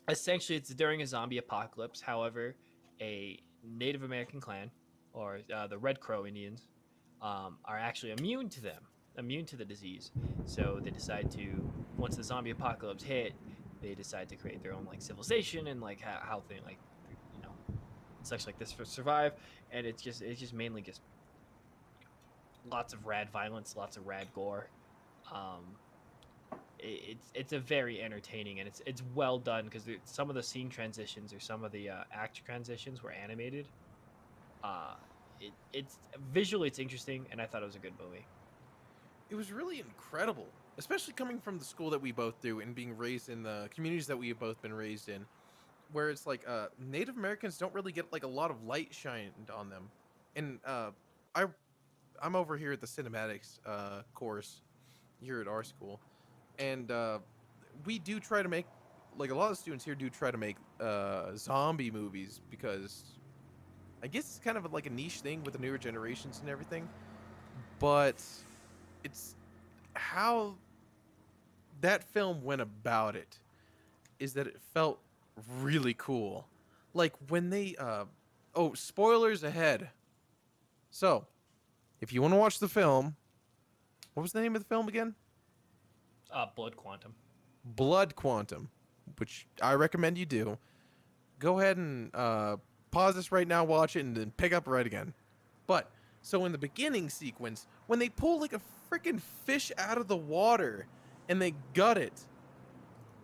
essentially it's during a zombie apocalypse. However, a Native American clan, or the Red Crow Indians, are actually immune to the disease. So they decide to, once the zombie apocalypse hit, they decide to create their own like civilization and like how they like, you know, such like this for survive. And it's just mainly just lots of rad violence, lots of rad gore. Um, it's a very entertaining, and it's well done because some of the scene transitions or some of the act transitions were animated. Uh, it's visually it's interesting, and I thought it was a good movie. It was really incredible, especially coming from the school that we both do and being raised in the communities that we have both been raised in, where it's like Native Americans don't really get like a lot of light shined on them. And I I'm over here at the cinematics course here at our school, and we do try to make, like, a lot of students here do try to make zombie movies because I guess it's kind of like a niche thing with the newer generations and everything, but it's how that film went about it is that it felt really cool. Like when they oh, spoilers ahead. So, if you want to watch the film, what was the name of the film again? Blood Quantum. Blood Quantum, which I recommend you do. Go ahead and pause this right now, watch it, and then pick up right again. But so in the beginning sequence, when they pull like a freaking fish out of the water and they gut it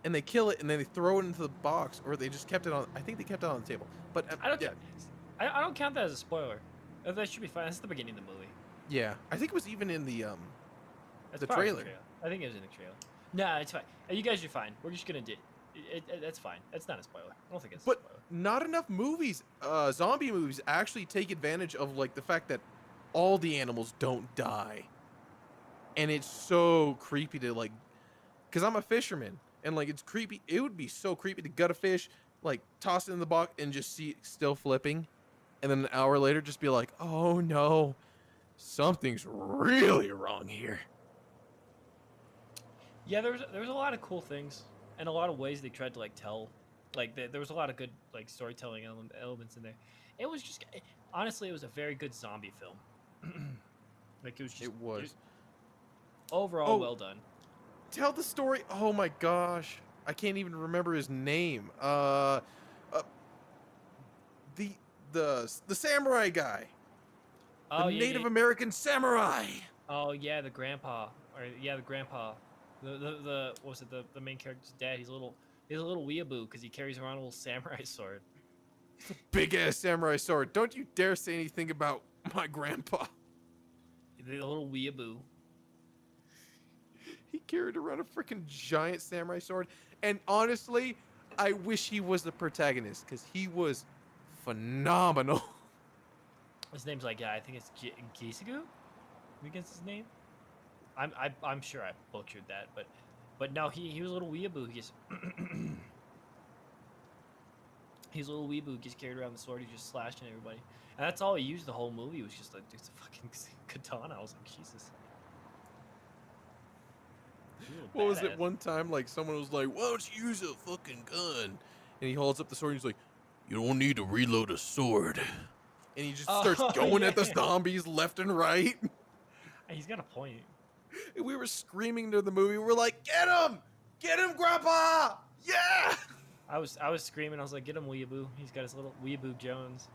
and they kill it and then they throw it into the box, or they just kept it on. I think they kept it on the table. But I don't yeah, I don't count that as a spoiler. That should be fine. That's the beginning of the movie. yeah, I think it was even in the That's the probably trailer. I think it was in the trailer. Nah, it's fine. You guys are fine. We're just gonna do it. That's fine. That's not a spoiler. I don't think it's a But spoiler. not enough movies, zombie movies, actually take advantage of like the fact that all the animals don't die, and it's so creepy to like, because I'm a fisherman and like it's creepy. It would be so creepy to gut a fish, like toss it in the box and just see it still flipping, and then an hour later just be like, oh no, something's really wrong here. Yeah, there was a lot of cool things and a lot of ways they tried to like tell, like there was a lot of good like storytelling elements in there. It was just honestly, it was a very good zombie film. Like it was just It was. overall Oh, well done. tell the story. Oh my gosh, I can't even remember his name. The the samurai guy, the Oh yeah, Native yeah. American samurai. Oh yeah, the grandpa, or yeah, the grandpa. The what was it? The main character's dad. He's a little weeaboo because he carries around a little samurai sword. It's a big ass samurai sword. Don't you dare say anything about my grandpa. The little weeaboo. He carried around a freaking giant samurai sword. And honestly, I wish he was the protagonist because he was phenomenal. His name's like, yeah, I think it's Gisigu. I think it's his name. I'm sure I butchered that, but no, he was a little weeaboo. He just he's a little weeaboo. He just carried around the sword. He just slashing everybody, and that's all he used the whole movie. Was just like just a fucking katana. I was like, Jesus. What was it one time? Like someone was like, "Why don't you use a fucking gun?" And he holds up the sword. And he's like, "You don't need to reload a sword." And he just starts going yeah. at the zombies left and right. He's got a point. And we were screaming to the movie. We're like, get him, Grandpa! Yeah!" I was screaming. I was like, get him, weeaboo. He's got his little weeaboo Jones.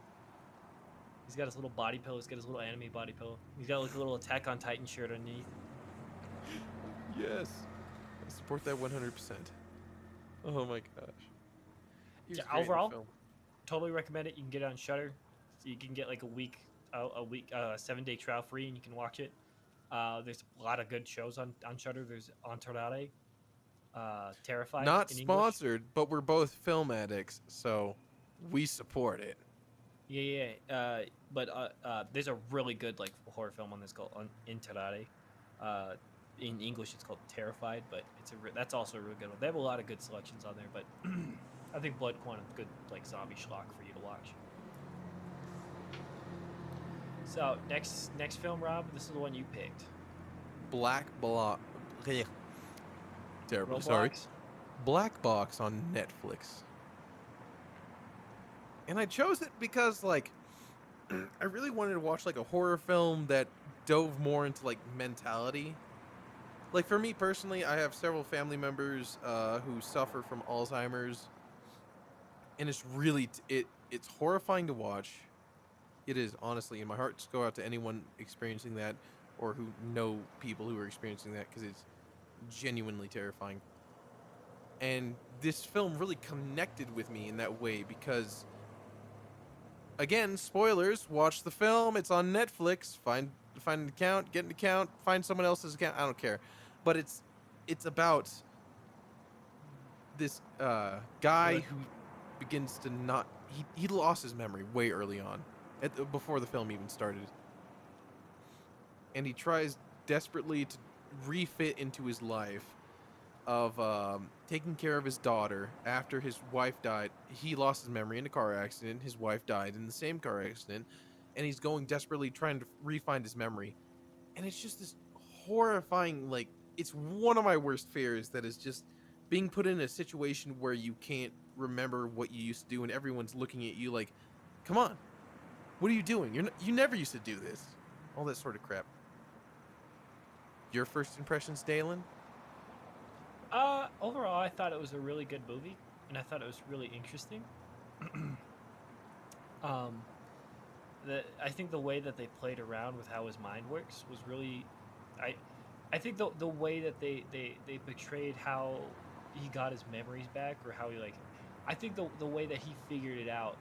He's got his little body pillow. He's got his little anime body pillow. He's got like a little Attack on Titan shirt underneath. Yes, I support that 100%. Oh my gosh. Yeah, overall, totally recommend it. You can get it on Shudder. So you can get like a 7-day trial free, and you can watch it. There's a lot of good shows on Shudder. There's Enterrade, Terrified Not in English. sponsored, but we're both film addicts, so we support it. Yeah. But there's a really good like horror film on this called Enterrade. In English, it's called Terrified, but that's also a really good one. They have a lot of good selections on there, but I think Blood Quantum's good like zombie schlock for you to watch. So next film, Rob, this is the one you picked. Black Block. Terrible. Roblox? Sorry. Black Box on Netflix. And I chose it because like I really wanted to watch like a horror film that dove more into like mentality. Like for me personally, I have several family members who suffer from Alzheimer's, and it's really it's horrifying to watch. It is, honestly, and my hearts go out to anyone experiencing that or who know people who are experiencing that because it's genuinely terrifying. And this film really connected with me in that way because, again, spoilers, watch the film. It's on Netflix. Find an account, get an account, find someone else's account. I don't care. But it's about this guy who begins to not... He lost his memory way early on. Before the film even started. And he tries desperately to refit into his life of taking care of his daughter after his wife died. He lost his memory in a car accident. His wife died in the same car accident. And he's going desperately trying to re-find his memory. And it's just this horrifying, like, it's one of my worst fears that is just being put in a situation where you can't remember what you used to do and everyone's looking at you like, come on. What are you doing? You never used to do this. All that sort of crap. Your first impressions, Dalen? Overall, I thought it was a really good movie, and I thought it was really interesting. I think the way that they played around with how his mind works was really, I think the way that they portrayed how he got his memories back, or how he like, I think the way that he figured it out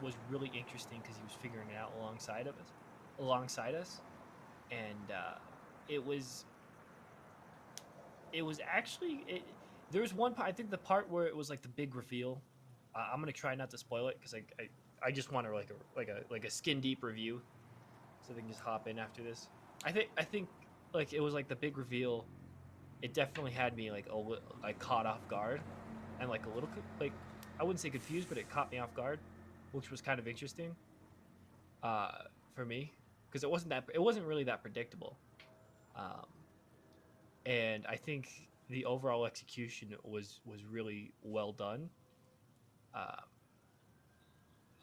was really interesting because he was figuring it out alongside us, and it was actually there was one part, I think the part where it was like the big reveal. I'm gonna try not to spoil it because I just want to like a skin deep review, so they can just hop in after this. I think like it was like the big reveal. It definitely had me like caught off guard, and like a little like, I wouldn't say confused, but it caught me off guard, which was kind of interesting for me because it wasn't really that predictable, and I think the overall execution was really well done. Uh,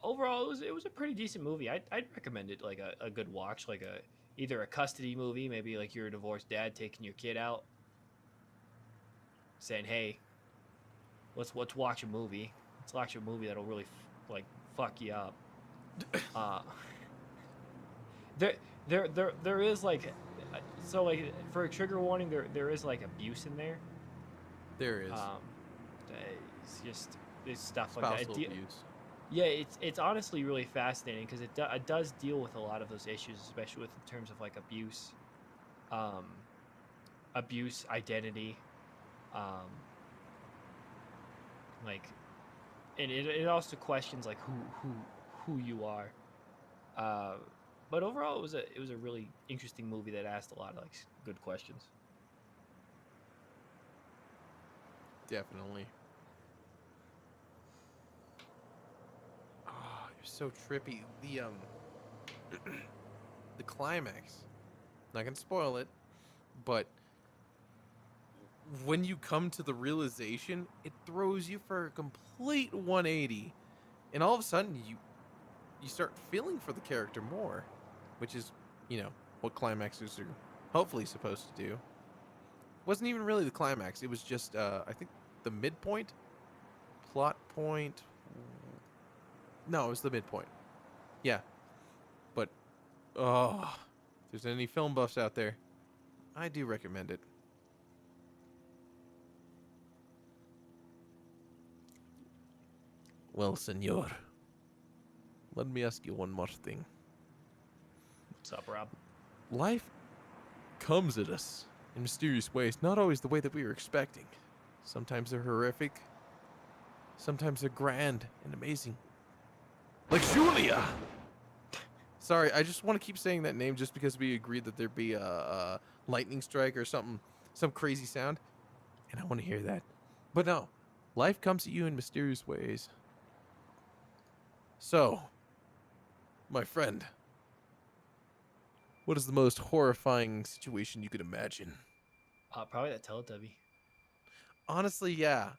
Overall, it was a pretty decent movie. I'd recommend it like a good watch, like either a custody movie, maybe like you're a divorced dad taking your kid out, saying, "Hey, let's watch a movie. Let's watch a movie that'll really like fuck you up." Uh, there there is like, so like for a trigger warning, there is like abuse in there. There is Um, it's just it's stuff like that. spousal abuse. Yeah, it's honestly really fascinating because it does deal with a lot of those issues, especially with in terms of like abuse, um, abuse, identity, um, like, and it also questions like who you are. Uh, but overall, it was a really interesting movie that asked a lot of like good questions. Definitely. Oh, you're so trippy. The climax. Not gonna spoil it, but when you come to the realization, it throws you for a complete 180, and all of a sudden you start feeling for the character more, which is, what climaxes are hopefully supposed to do. Wasn't even really the climax. It was just, I think, the midpoint, plot point. No, it was the midpoint. Yeah, but oh, if there's any film buffs out there, I do recommend it. Well, senor, let me ask you one more thing. What's up, Rob? Life comes at us in mysterious ways, not always the way that we were expecting. Sometimes they're horrific, sometimes they're grand and amazing. Like Julia! Sorry, I just want to keep saying that name just because we agreed that there'd be a lightning strike or something, some crazy sound, and I want to hear that. But no, life comes at you in mysterious ways. So, my friend, what is the most horrifying situation you could imagine? Probably that Teletubby. Honestly, yeah.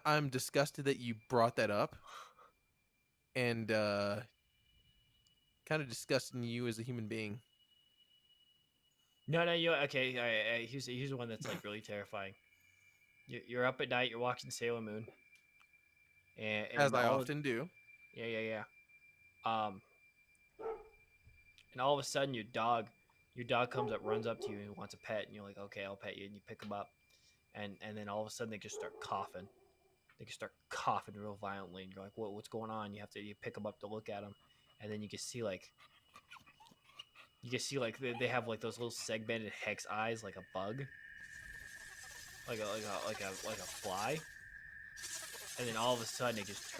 I'm disgusted that you brought that up, and kind of disgusting you as a human being. No, you okay? Here's the one that's like really terrifying. You're up at night. You're watching Sailor Moon, As and I often do. yeah. Um, and all of a sudden your dog comes up, runs up to you, and wants a pet, and you're like, okay, I'll pet you, and you pick him up, and then all of a sudden they just start coughing. They just start coughing real violently, and you're like, what's going on? You pick them up to look at them, and then you can see they have like those little segmented hex eyes, like a bug, like a fly, and then all of a sudden it just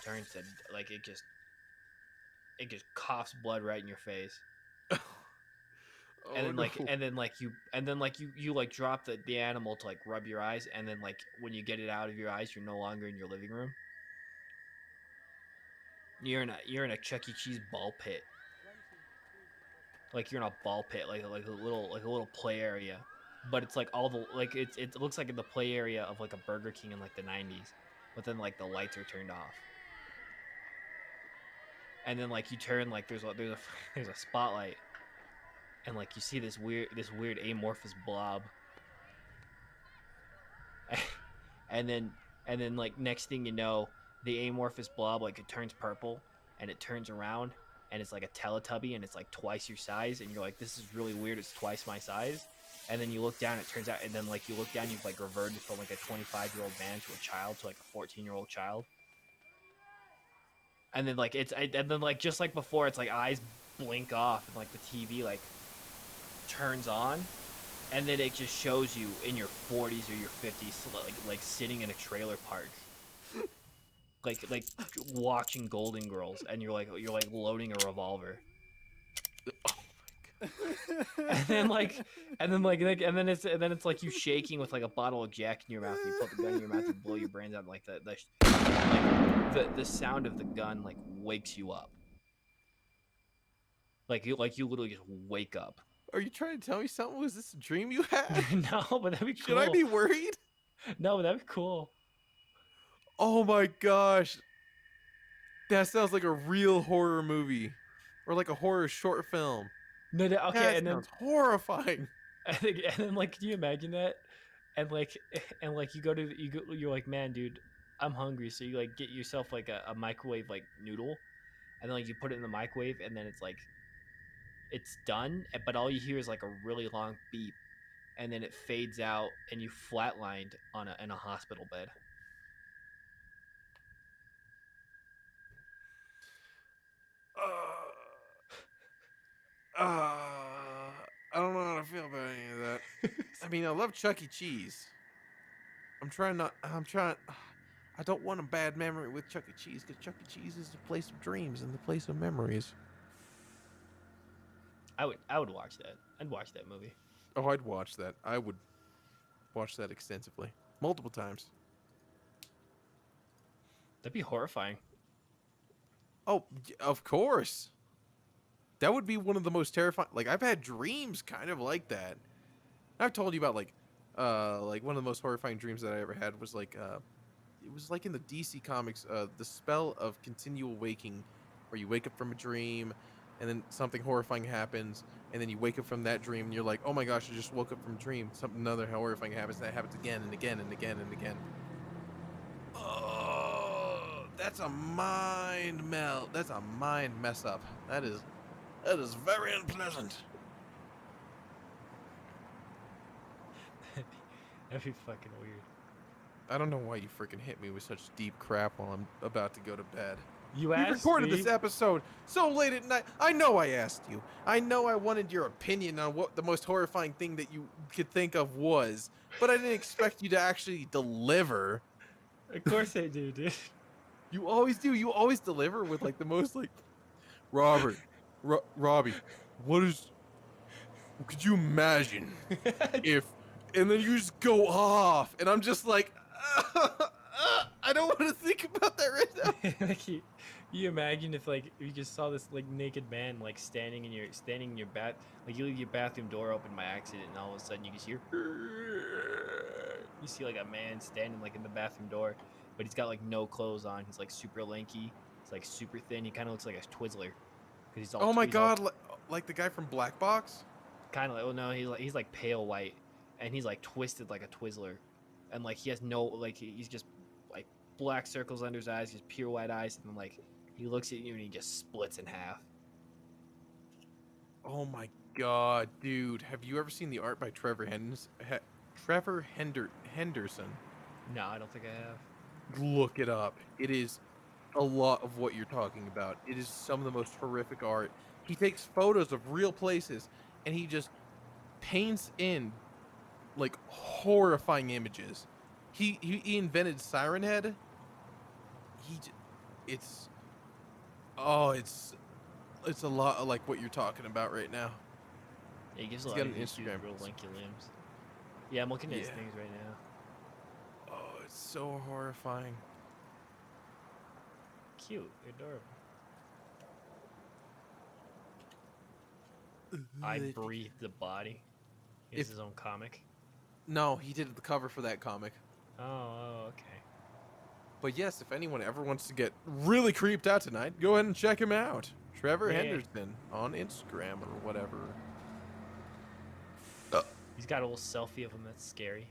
turns to like it just coughs blood right in your face. And Oh then no. you like drop the animal to like rub your eyes, and then like when you get it out of your eyes, you're no longer in your living room. You're in a Chuck E. Cheese ball pit. Like you're in a ball pit, like a little play area. But it's like all the like it looks like in the play area of like a Burger King in like the 90s. But then like the lights are turned off. And then like you turn, like there's a spotlight, and like you see this weird amorphous blob. and then like next thing you know, the amorphous blob, like it turns purple, and it turns around, and it's like a Teletubby, and it's like twice your size, and you're like, this is really weird, it's twice my size. And then you look down, it turns out, and then like you look down, you've like reverted from like a 25-year-old man to a child, to like a 14-year-old child. And then like and then like just like before, it's like eyes blink off, and like the TV like turns on, and then it just shows you in your 40s or your 50s, like sitting in a trailer park, like watching Golden Girls, and you're like loading a revolver. And then like and then it's like you shaking with like a bottle of Jack in your mouth, and you put the gun in your mouth, and blow your brains out, and like the sound of the gun like wakes you up. Like you literally just wake up. Are you trying to tell me something? Was this a dream you had? No, but that'd be cool. Should I be worried? No, but that'd be cool. Oh my gosh. That sounds like a real horror movie. Or like a horror short film. No, okay, That sounds horrifying. and then like, can you imagine that? and like and like you're like, man, dude, I'm hungry. So you like get yourself like a microwave like noodle, and then like you put it in the microwave, and then it's like it's done, but all you hear is like a really long beep, and then it fades out, and you flatlined on in a hospital bed. I don't know how to feel about any of that. I mean, I love Chuck E. Cheese. I'm trying not. I'm trying. I don't want a bad memory with Chuck E. Cheese because Chuck E. Cheese is the place of dreams and the place of memories. I would watch that. I'd watch that movie. Oh, I'd watch that. I would watch that extensively, multiple times. That'd be horrifying. Oh, of course. That would be one of the most terrifying. Like I've had dreams kind of like that. I've told you about like one of the most horrifying dreams that I ever had was it was like in the DC comics, the spell of continual waking, where you wake up from a dream, and then something horrifying happens, and then you wake up from that dream, and you're like, oh my gosh, I just woke up from a dream. Something another horrifying happens. That happens again and again and again and again. Oh, that's a mind melt. That's a mind mess up. That is very unpleasant. That'd be fucking weird. I don't know why you freaking hit me with such deep crap while I'm about to go to bed. You We asked recorded me. this episode so late at night. I know I asked you. I know I wanted your opinion on what the most horrifying thing that you could think of was, but I didn't expect you to actually deliver. Of course I do, dude. You always do. You always deliver with like the most like, Robert, Robbie, what is? Could you imagine if? And then you just go off, and I'm just like, I don't want to think about that right now. Like you imagine if like you just saw this like naked man like standing in your bath, like you leave your bathroom door open by accident, and all of a sudden you just hear you see like a man standing like in the bathroom door, but he's got like no clothes on. He's like super lanky. He's like super thin. He kind of looks like a Twizzler because Oh my god, like the guy from Black Box? kind of like, oh no, he's like pale white, and he's like twisted like a Twizzler, and like he has no like he's just like black circles under his eyes, just pure white eyes, and then like he looks at you and he just splits in half. Oh my god, dude. Have you ever seen the art by Henderson? No, I don't think I have. Look it up. It is a lot of what you're talking about. It is some of the most horrific art. He takes photos of real places and he just paints in like horrifying images. He invented Siren Head. It's oh, it's a lot of like what you're talking about right now. Yeah, he gives a He's lot got of an these Instagram real post. lanky limbs. Yeah, I'm looking at his Yeah. things right now. Oh, it's so horrifying. Cute, adorable. I Breathe the Body. Is his own comic. No, he did the cover for that comic. Oh, okay. But yes, if anyone ever wants to get really creeped out tonight, go ahead and check him out. Trevor Yeah. Henderson on Instagram or whatever. He's got a little selfie of him that's scary.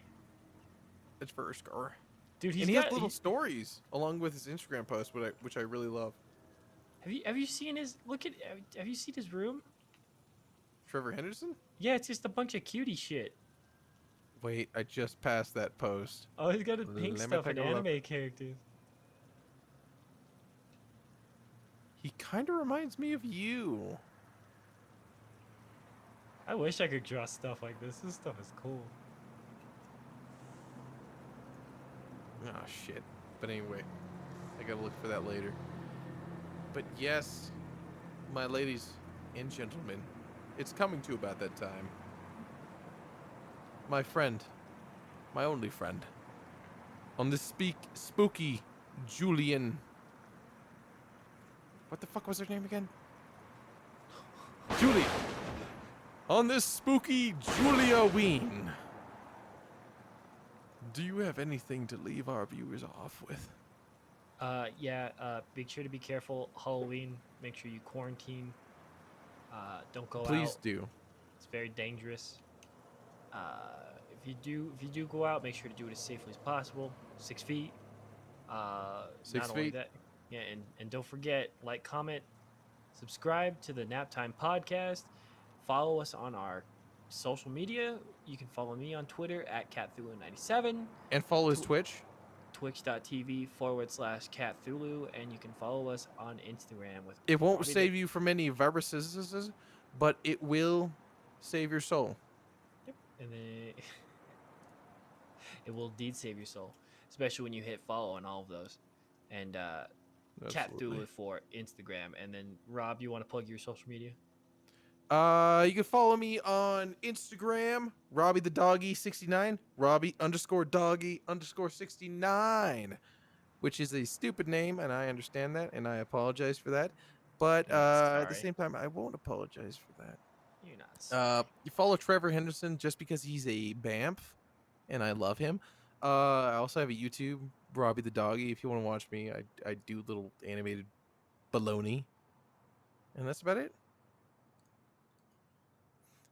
It's for a score. Dude, And he has little stories along with his Instagram post, which I really love. Have you seen his have you seen his room? Trevor Henderson? Yeah, it's just a bunch of cutie shit. Wait, I just passed that post. Oh, he's got his pink Let me stuff and take a look. anime characters. He kind of reminds me of you. I wish I could draw stuff like this. This stuff is cool. Oh, shit. But anyway, I gotta look for that later. But yes, my ladies and gentlemen, it's coming to about that time. My friend, my only friend, on this spooky Julian. What the fuck was her name again? Julia. On this spooky Julia-ween. Do you have anything to leave our viewers off with? Yeah, make sure to be careful. Halloween, make sure you quarantine. Don't go out. Please do. It's very dangerous. if you do go out, make sure to do it as safely as possible. 6 feet. 6 Not only feet. that, yeah, and don't forget, like, comment, subscribe to the Nap Time podcast. Follow us on our social media. You can follow me on Twitter at catthulu97, And follow his Twitch. twitch.tv/catthulu, and you can follow us on Instagram with It won't Robbie save you from any viruses, but it will save your soul. Yep. And then it will indeed save your soul, especially when you hit follow on all of those. And Cat Absolutely. Thulu for Instagram. And then Rob, you want to plug your social media? You can follow me on Instagram, Robbie the Doggy 69, Robbie_Doggy_69, which is a stupid name, and I understand that, and I apologize for that. But You're not at the sorry. same time, I won't apologize for that. You're not sorry. You follow Trevor Henderson just because he's a BAMF, and I love him. I also have a YouTube, Robbie the Doggy. If you want to watch me, I do little animated baloney, and that's about it.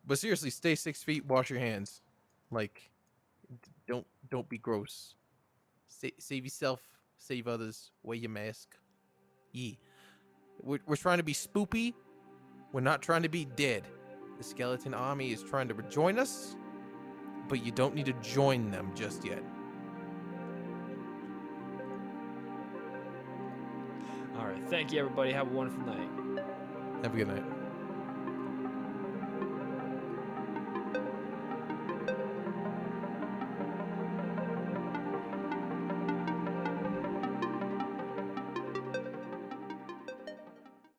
But seriously, stay 6 feet. Wash your hands. Like, don't be gross. Save yourself. Save others. Wear your mask. Yeah. We're trying to be spoopy. We're not trying to be dead. The skeleton army is trying to rejoin us, but you don't need to join them just yet. All right. Thank you, everybody. Have a wonderful night. Have a good night.